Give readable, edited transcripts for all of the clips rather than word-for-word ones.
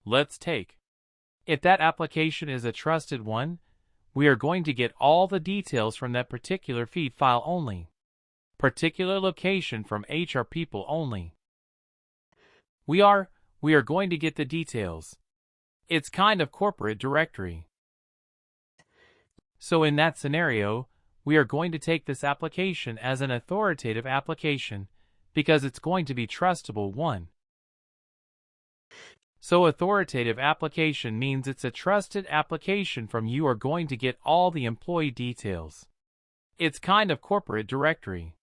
Let's take. If that application is a trusted one, we are going to get all the details from that particular feed file only. Particular location from HR people only. We are going to get the details. It's kind of corporate directory. So in that scenario, we are going to take this application as an authoritative application because it's going to be trustable one. So authoritative application means it's a trusted application from you are going to get all the employee details. It's kind of corporate directory.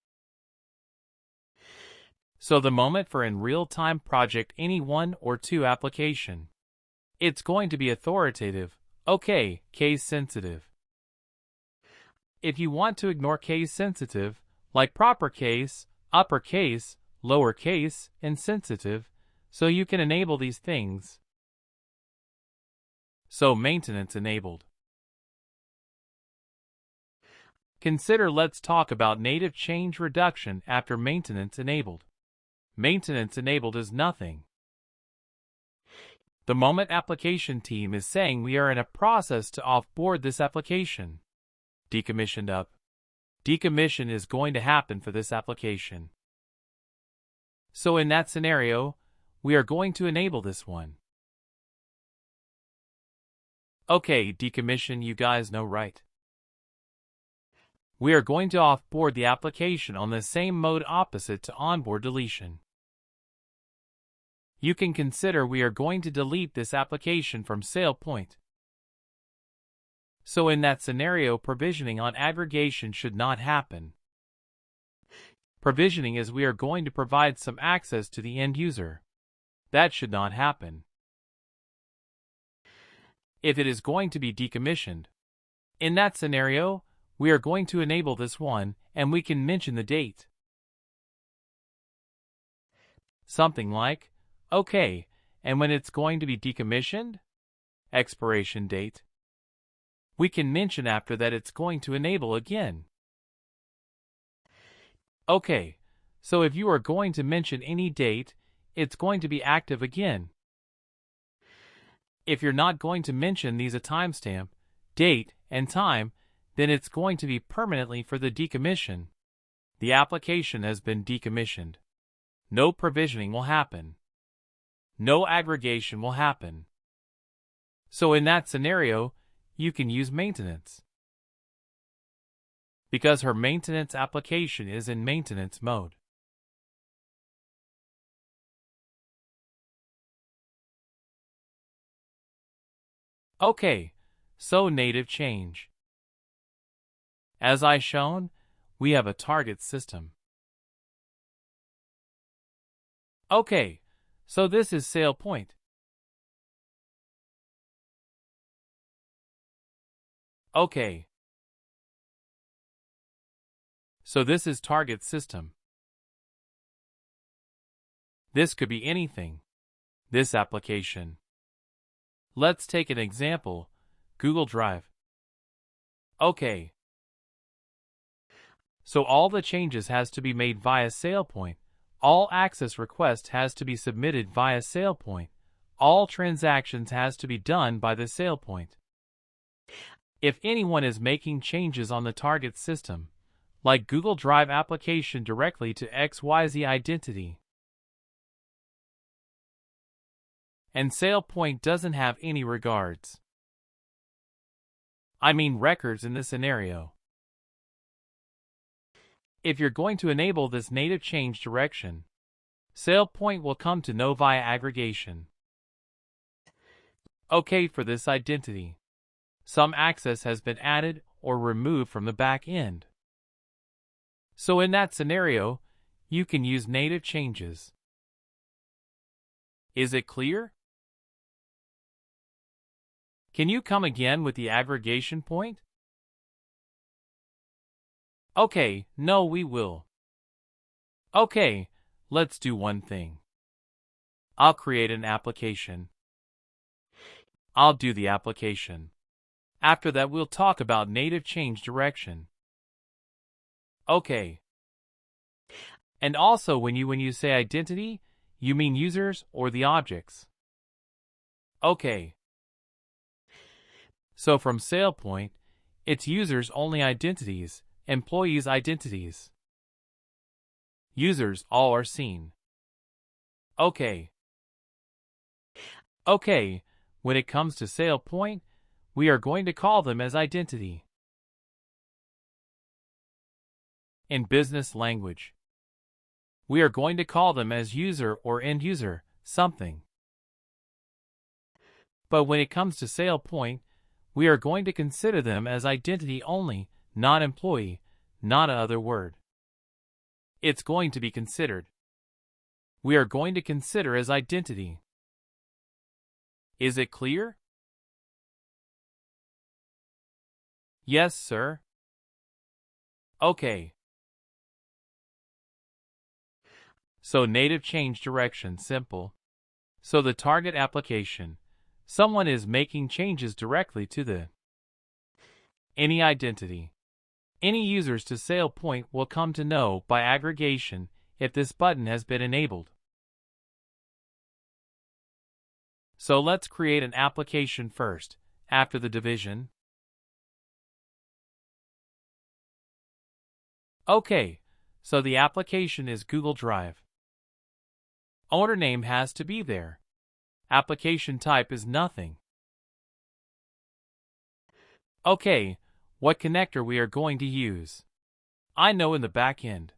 So the moment for in real-time project any one or two application. It's going to be authoritative, okay, case sensitive. If you want to ignore case sensitive, like proper case, uppercase, lowercase, and sensitive, so you can enable these things. So maintenance enabled. Consider let's talk about native change reduction after maintenance enabled. Maintenance enabled is nothing. The moment application team is saying we are in a process to offboard this application. Decommissioned up. Decommission is going to happen for this application. So in that scenario, we are going to enable this one. Okay, decommission you guys know right. We are going to offboard the application on the same mode opposite to onboard deletion. You can consider we are going to delete this application from SailPoint. So in that scenario, provisioning on aggregation should not happen. Provisioning is we are going to provide some access to the end user. That should not happen. If it is going to be decommissioned, in that scenario, we are going to enable this one, and we can mention the date. Something like, okay, and when it's going to be decommissioned? Expiration date. We can mention after that it's going to enable again. Okay, so if you are going to mention any date, it's going to be active again. If you're not going to mention these a timestamp, date, and time, then it's going to be permanently for the decommission. The application has been decommissioned. No provisioning will happen. No aggregation will happen. So in that scenario, you can use maintenance. Because her maintenance application is in maintenance mode. Okay, so native change. As I shown, we have a target system. Okay, so this is SailPoint. Okay. So this is target system. This could be anything. This application. Let's take an example, Google Drive. Okay. So all the changes has to be made via SailPoint. All access requests has to be submitted via SailPoint. All transactions has to be done by the SailPoint. If anyone is making changes on the target system, like Google Drive application directly to XYZ identity, and SailPoint doesn't have any regards. I mean records in this scenario. If you're going to enable this native change direction, SailPoint will come to no via aggregation. Okay, for this identity, some access has been added or removed from the back end. So in that scenario, you can use native changes. Is it clear? Can you come again with the aggregation point? Okay, no, we will. Okay, let's do one thing. I'll create an application. I'll do the application. After that, we'll talk about native change direction. Okay. And also when you say identity, you mean users or the objects? Okay. So from SailPoint, it's users only identities, employees identities. Users all are seen. Okay. Okay, when it comes to SailPoint, we are going to call them as identity. In business language, we are going to call them as user or end user, something. But when it comes to SailPoint, we are going to consider them as identity only, not employee, not another word. It's going to be considered. We are going to consider as identity. Is it clear? Yes, sir. Okay. So native change direction simple. So the target application, someone is making changes directly to any identity. Any users to SailPoint will come to know by aggregation if this button has been enabled. So let's create an application first, after the division. Okay, so the application is Google Drive. Owner name has to be there. Application type is nothing. Okay, what connector we are going to use? I know in the back end.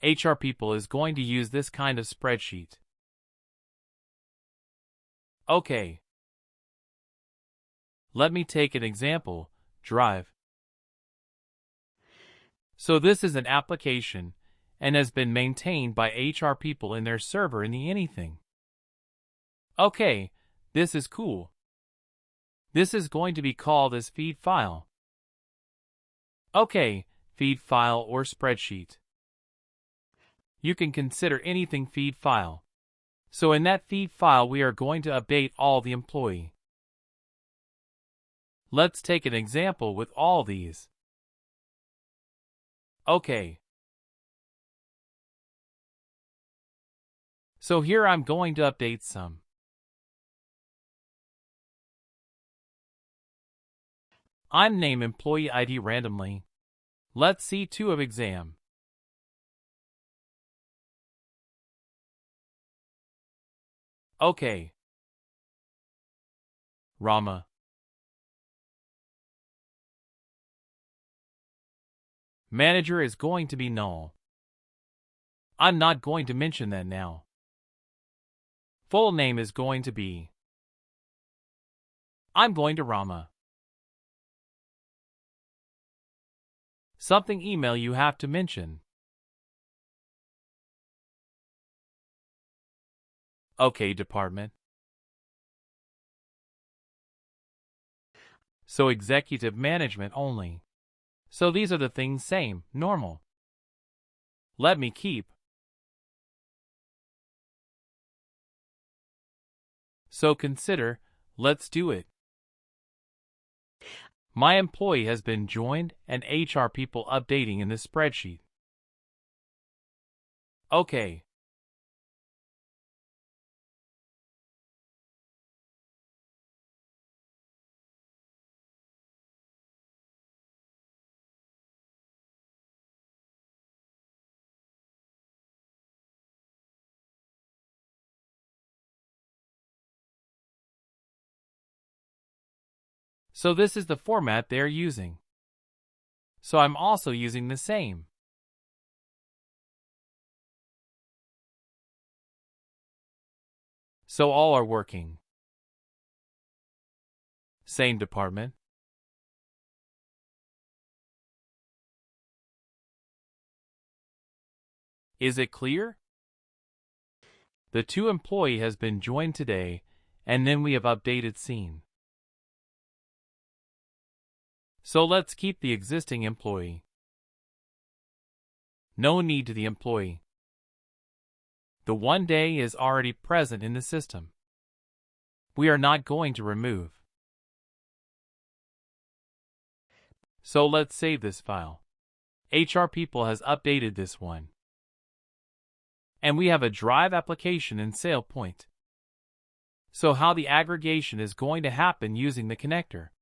HR people is going to use this kind of spreadsheet. Okay. Let me take an example, Drive. So this is an application and has been maintained by HR people in their server in the anything. Okay, this is cool. This is going to be called as feed file. Okay, feed file or spreadsheet. You can consider anything feed file. So in that feed file we are going to update all the employee. Let's take an example with all these. Okay. So here I'm going to update some. I'm name employee ID randomly. Let's see 2 of exam. Okay. Rama. Manager is going to be null. I'm not going to mention that now. Full name is going to be. I'm going to Rama. Something email you have to mention. Okay, department. So executive management only. So these are the things same, normal. Let me keep. So consider, let's do it. My employee has been joined and HR people updating in the spreadsheet. Okay. So this is the format they're using. So I'm also using the same. So all are working. Same department. Is it clear? The 2 employee has been joined today, and then we have updated scene. So let's keep the existing employee. No need to the employee. The 1 day is already present in the system. We are not going to remove. So let's save this file. HR people has updated this one. And we have a drive application in SailPoint. So how the aggregation is going to happen using the connector.